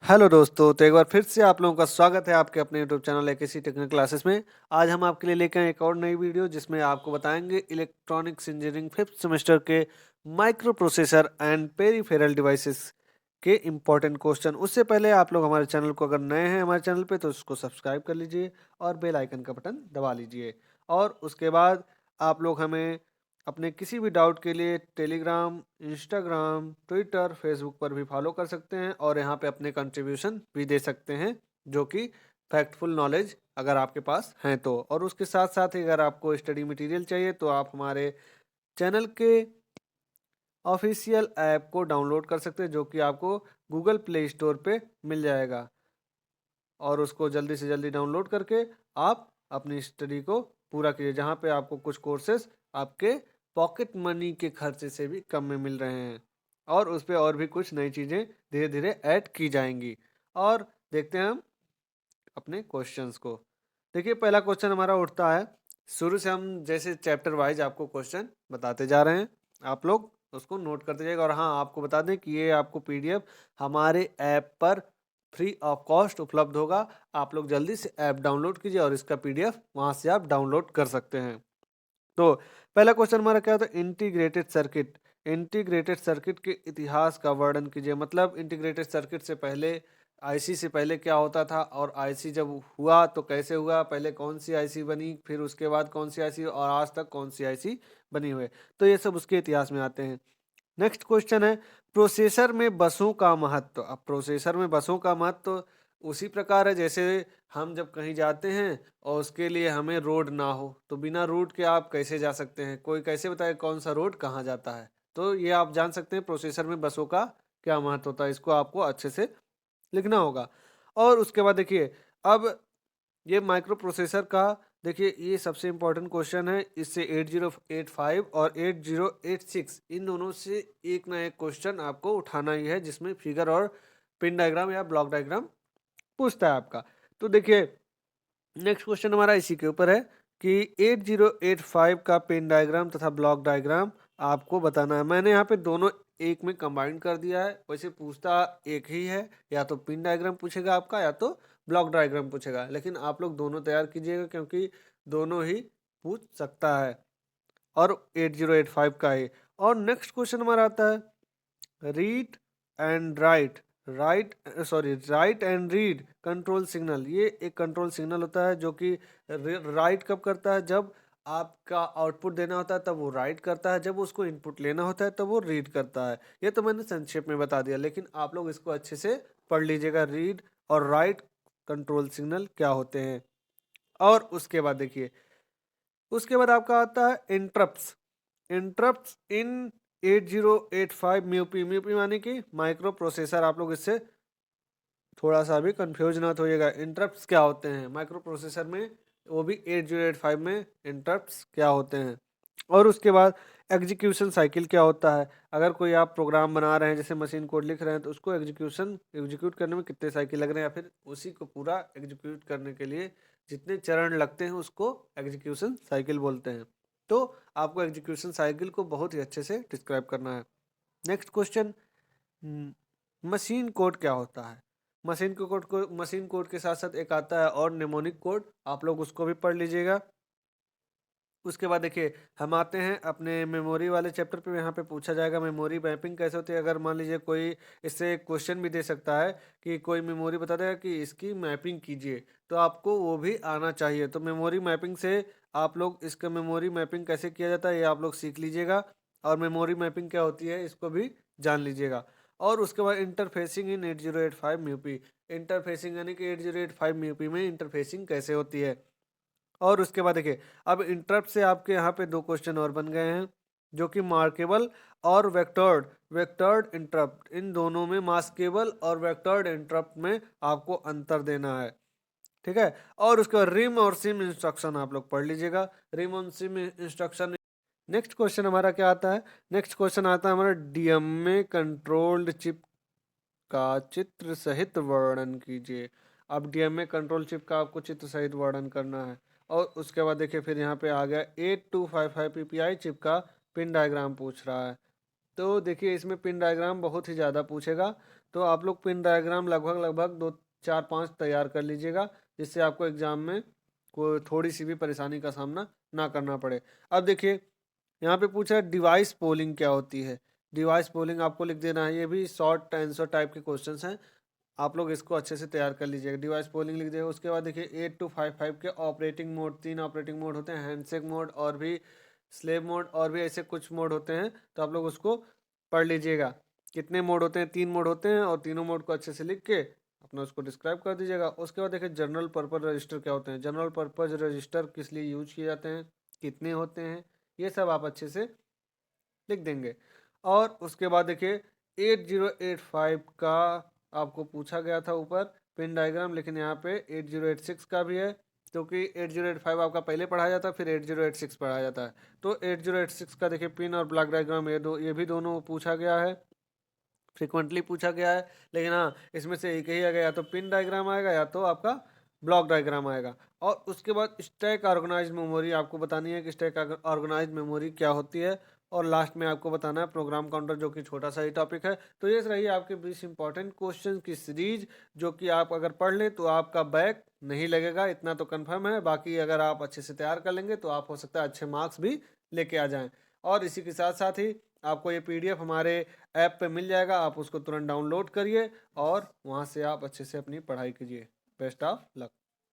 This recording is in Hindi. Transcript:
हेलो दोस्तों, तो एक बार फिर से आप लोगों का स्वागत है आपके अपने YouTube channel AKC technical classes में। आज हम आपके लिए लेकर आए एक और नई वीडियो जिसमें आपको बताएंगे इलेक्ट्रॉनिक्स इंजीनियरिंग फिफ्थ सेमेस्टर के micro processor and peripheral devices के इम्पोर्टेंट क्वेश्चन। उससे पहले आप लोग हमारे चैनल को अगर नए हैं हमारे चैनल पे तो उसको सब्सक्राइब कर लीजिए और बेल आइकन का बटन दबा लीजिए। और उसके बाद आप लोग हमें अपने किसी भी डाउट के लिए टेलीग्राम, इंस्टाग्राम, ट्विटर, फेसबुक पर भी फॉलो कर सकते हैं और यहाँ पे अपने कंट्रीब्यूशन भी दे सकते हैं, जो कि फैक्टफुल नॉलेज अगर आपके पास हैं तो। और उसके साथ साथ ही अगर आपको स्टडी मटेरियल चाहिए तो आप हमारे चैनल के ऑफिशियल ऐप को डाउनलोड कर सकते हैं, जो कि आपको गूगल प्ले स्टोर पे मिल जाएगा। और उसको जल्दी से जल्दी डाउनलोड करके आप अपनी स्टडी को पूरा कीजिए, जहाँ पे आपको कुछ कोर्सेज आपके पॉकेट मनी के खर्चे से भी कम में मिल रहे हैं और उस पर और भी कुछ नई चीज़ें धीरे धीरे ऐड की जाएंगी। और देखते हैं हम अपने क्वेश्चंस को। देखिए, पहला क्वेश्चन हमारा उठता है। शुरू से हम जैसे चैप्टर वाइज आपको क्वेश्चन बताते जा रहे हैं, आप लोग उसको नोट करते जाइएगा। और हाँ, आपको बता दें कि ये आपको पीडीएफ हमारे ऐप पर फ्री ऑफ कॉस्ट उपलब्ध होगा। आप लोग जल्दी से ऐप डाउनलोड कीजिए और इसका पीडीएफ वहाँ से आप डाउनलोड कर सकते हैं। तो पहला क्वेश्चन हमारा क्या होता है? Integrated circuit. इंटीग्रेटेड सर्किट के इतिहास का वर्णन कीजिए। मतलब इंटीग्रेटेड सर्किट से पहले, आईसी से पहले क्या होता था और आईसी जब हुआ तो कैसे हुआ, पहले कौन सी आईसी बनी, फिर उसके बाद कौन सी आईसी और आज तक कौन सी आईसी बनी हुई है। तो ये सब उसके इतिहास में आते हैं। नेक्स्ट क्वेश्चन है, प्रोसेसर में बसों का महत्व। अब प्रोसेसर में बसों का महत्व उसी प्रकार है जैसे हम जब कहीं जाते हैं और उसके लिए हमें रोड ना हो तो बिना रोड के आप कैसे जा सकते हैं? कोई कैसे बताए कौन सा रोड कहाँ जाता है? तो ये आप जान सकते हैं प्रोसेसर में बसों का क्या महत्व होता है। इसको आपको अच्छे से लिखना होगा। और उसके बाद देखिए, अब ये माइक्रो प्रोसेसर का, देखिए ये सबसे इम्पोर्टेंट क्वेश्चन है। इससे 8085 और 8086 इन दोनों से एक ना एक क्वेश्चन आपको उठाना ही है, जिसमें फिगर और पिन डायग्राम या ब्लॉक डायग्राम पूछता है आपका। तो देखिए, नेक्स्ट क्वेश्चन हमारा इसी के ऊपर है कि 8085 का पिन डायग्राम तथा ब्लॉक डायग्राम आपको बताना है। मैंने यहाँ पे दोनों एक में कंबाइन कर दिया है। वैसे पूछता एक ही है, या तो पिन डायग्राम पूछेगा आपका या तो ब्लॉक डायग्राम पूछेगा, लेकिन आप लोग दोनों तैयार कीजिएगा क्योंकि दोनों ही पूछ सकता है। और 8085 का है। और नेक्स्ट क्वेश्चन हमारा आता है, read and right. Right and read control signal. ये एक कंट्रोल सिग्नल होता है जो कि राइट कब करता है? जब आपका आउटपुट देना होता है तब वो राइट करता है, जब उसको इनपुट लेना होता है तब वो रीड करता है। ये तो मैंने संक्षेप में बता दिया, लेकिन आप लोग इसको अच्छे से पढ़ लीजिएगा, रीड और राइट कंट्रोल सिग्नल क्या होते हैं। और उसके बाद देखिए, उसके बाद आपका आता है इंटरप्ट्स। इंटरप्ट्स इन 8085 म्यूपी। म्यूपी माने कि माइक्रो प्रोसेसर। आप लोग इससे थोड़ा सा भी कंफ्यूज ना होइएगा। इंटरप्ट्स क्या होते हैं माइक्रो प्रोसेसर में, वो भी 8085 में इंटरप्ट्स क्या होते हैं। और उसके बाद एग्जीक्यूशन साइकिल क्या होता है। अगर कोई आप प्रोग्राम बना रहे हैं, जैसे मशीन कोड लिख रहे हैं, तो उसको एग्जीक्यूट करने में कितने साइकिल लग रहे हैं, या फिर उसी को पूरा एग्जीक्यूट करने के लिए जितने चरण लगते हैं उसको एग्जीक्यूशन साइकिल बोलते हैं। तो आपको एग्जीक्यूशन साइकिल को बहुत ही अच्छे से डिस्क्राइब करना है। नेक्स्ट क्वेश्चन, मशीन कोड क्या होता है। मशीन कोड के साथ साथ एक आता है और निमोनिक कोड, आप लोग उसको भी पढ़ लीजिएगा। उसके बाद देखिए, हम आते हैं अपने मेमोरी वाले चैप्टर पे। यहाँ पे पूछा जाएगा मेमोरी मैपिंग कैसे होती है। अगर मान लीजिए कोई इससे क्वेश्चन भी दे सकता है कि कोई मेमोरी बता देगा कि इसकी मैपिंग कीजिए, तो आपको वो भी आना चाहिए। तो मेमोरी मैपिंग से आप लोग इसका मेमोरी मैपिंग कैसे किया जाता है ये आप लोग सीख लीजिएगा। और मेमोरी मैपिंग क्या होती है इसको भी जान लीजिएगा। और उसके बाद इंटरफेसिंग इन 8085 म्यूपी। इंटरफेसिंग यानी कि 8085 म्यूपी में इंटरफेसिंग कैसे होती है। और उसके बाद देखिए, अब इंटरप्ट से आपके यहाँ पे दो क्वेश्चन और बन गए हैं, जो कि मार्केबल और वेक्टर्ड। वेक्टर्ड इंटरप्ट, इन दोनों में मास्केबल और वेक्टर्ड इंटरप्ट में आपको अंतर देना है। ठीक है। और उसके बाद रिम और सिम इंस्ट्रक्शन आप लोग पढ़ लीजिएगा। रिम और सिम इंस्ट्रक्शन। नेक्स्ट क्वेश्चन हमारा क्या आता है? नेक्स्ट क्वेश्चन आता है हमारा, डीएमए कंट्रोल्ड चिप का चित्र सहित वर्णन कीजिए। अब डीएमए कंट्रोल चिप का आपको चित्र सहित वर्णन करना है। और उसके बाद देखिए, फिर यहाँ पे आ गया 8255 पीपीआई चिप का पिन डायग्राम पूछ रहा है। तो देखिए, इसमें पिन डायग्राम बहुत ही ज़्यादा पूछेगा, तो आप लोग पिन डायग्राम लगभग 2 4 5 तैयार कर लीजिएगा, जिससे आपको एग्जाम में कोई थोड़ी सी भी परेशानी का सामना ना करना पड़े। अब देखिए यहाँ पे पूछा है डिवाइस पोलिंग क्या होती है। डिवाइस पोलिंग आपको लिख देना है, ये भी शॉर्ट आंसर टाइप के क्वेश्चंस हैं, आप लोग इसको अच्छे से तैयार कर लीजिएगा। डिवाइस पोलिंग लिख देगा। उसके बाद देखिए 8255 के ऑपरेटिंग मोड, 3 ऑपरेटिंग मोड होते हैं, हैंडशेक मोड और भी स्लेव मोड और भी ऐसे कुछ मोड होते हैं, तो आप लोग उसको पढ़ लीजिएगा। कितने मोड होते हैं? 3 मोड होते हैं, और तीनों मोड को अच्छे से लिख के अपना उसको डिस्क्राइब कर दीजिएगा। उसके बाद देखिए जनरल पर्पज रजिस्टर क्या होते हैं। जनरल पर्पज रजिस्टर किस लिए यूज किए जाते हैं, कितने होते हैं, ये सब आप अच्छे से लिख देंगे। और उसके बाद देखिए 8085 का आपको पूछा गया था ऊपर पिन डायग्राम, लेकिन यहाँ पे 8086 का भी है, क्योंकि 8085 आपका पहले पढ़ाया जाता है, फिर 8086 पढ़ाया जाता है। तो 8086 का देखिए पिन और ब्लॉक डायग्राम ये भी दोनों पूछा गया है, फ्रिक्वेंटली पूछा गया है। लेकिन हाँ, इसमें से एक ही आएगा, या तो पिन डायग्राम आएगा या तो आपका ब्लॉक डायग्राम आएगा। और उसके बाद स्टैक ऑर्गेनाइज मेमोरी आपको बतानी है कि स्टैक ऑर्गेनाइज मेमोरी क्या होती है। और लास्ट में आपको बताना है प्रोग्राम काउंटर, जो कि छोटा सा ही टॉपिक है। तो ये रही आपके 20 इंपॉर्टेंट क्वेश्चन की सीरीज, जो कि आप अगर पढ़ लें तो आपका बैक नहीं लगेगा, इतना तो कंफर्म है। बाकी अगर आप अच्छे से तैयार कर लेंगे तो आप हो सकता है अच्छे मार्क्स भी लेके आ जाएं। और इसी के साथ साथ ही आपको ये पीडीएफ हमारे ऐप पे मिल जाएगा, आप उसको तुरंत डाउनलोड करिए और वहाँ से आप अच्छे से अपनी पढ़ाई कीजिए। Best of luck.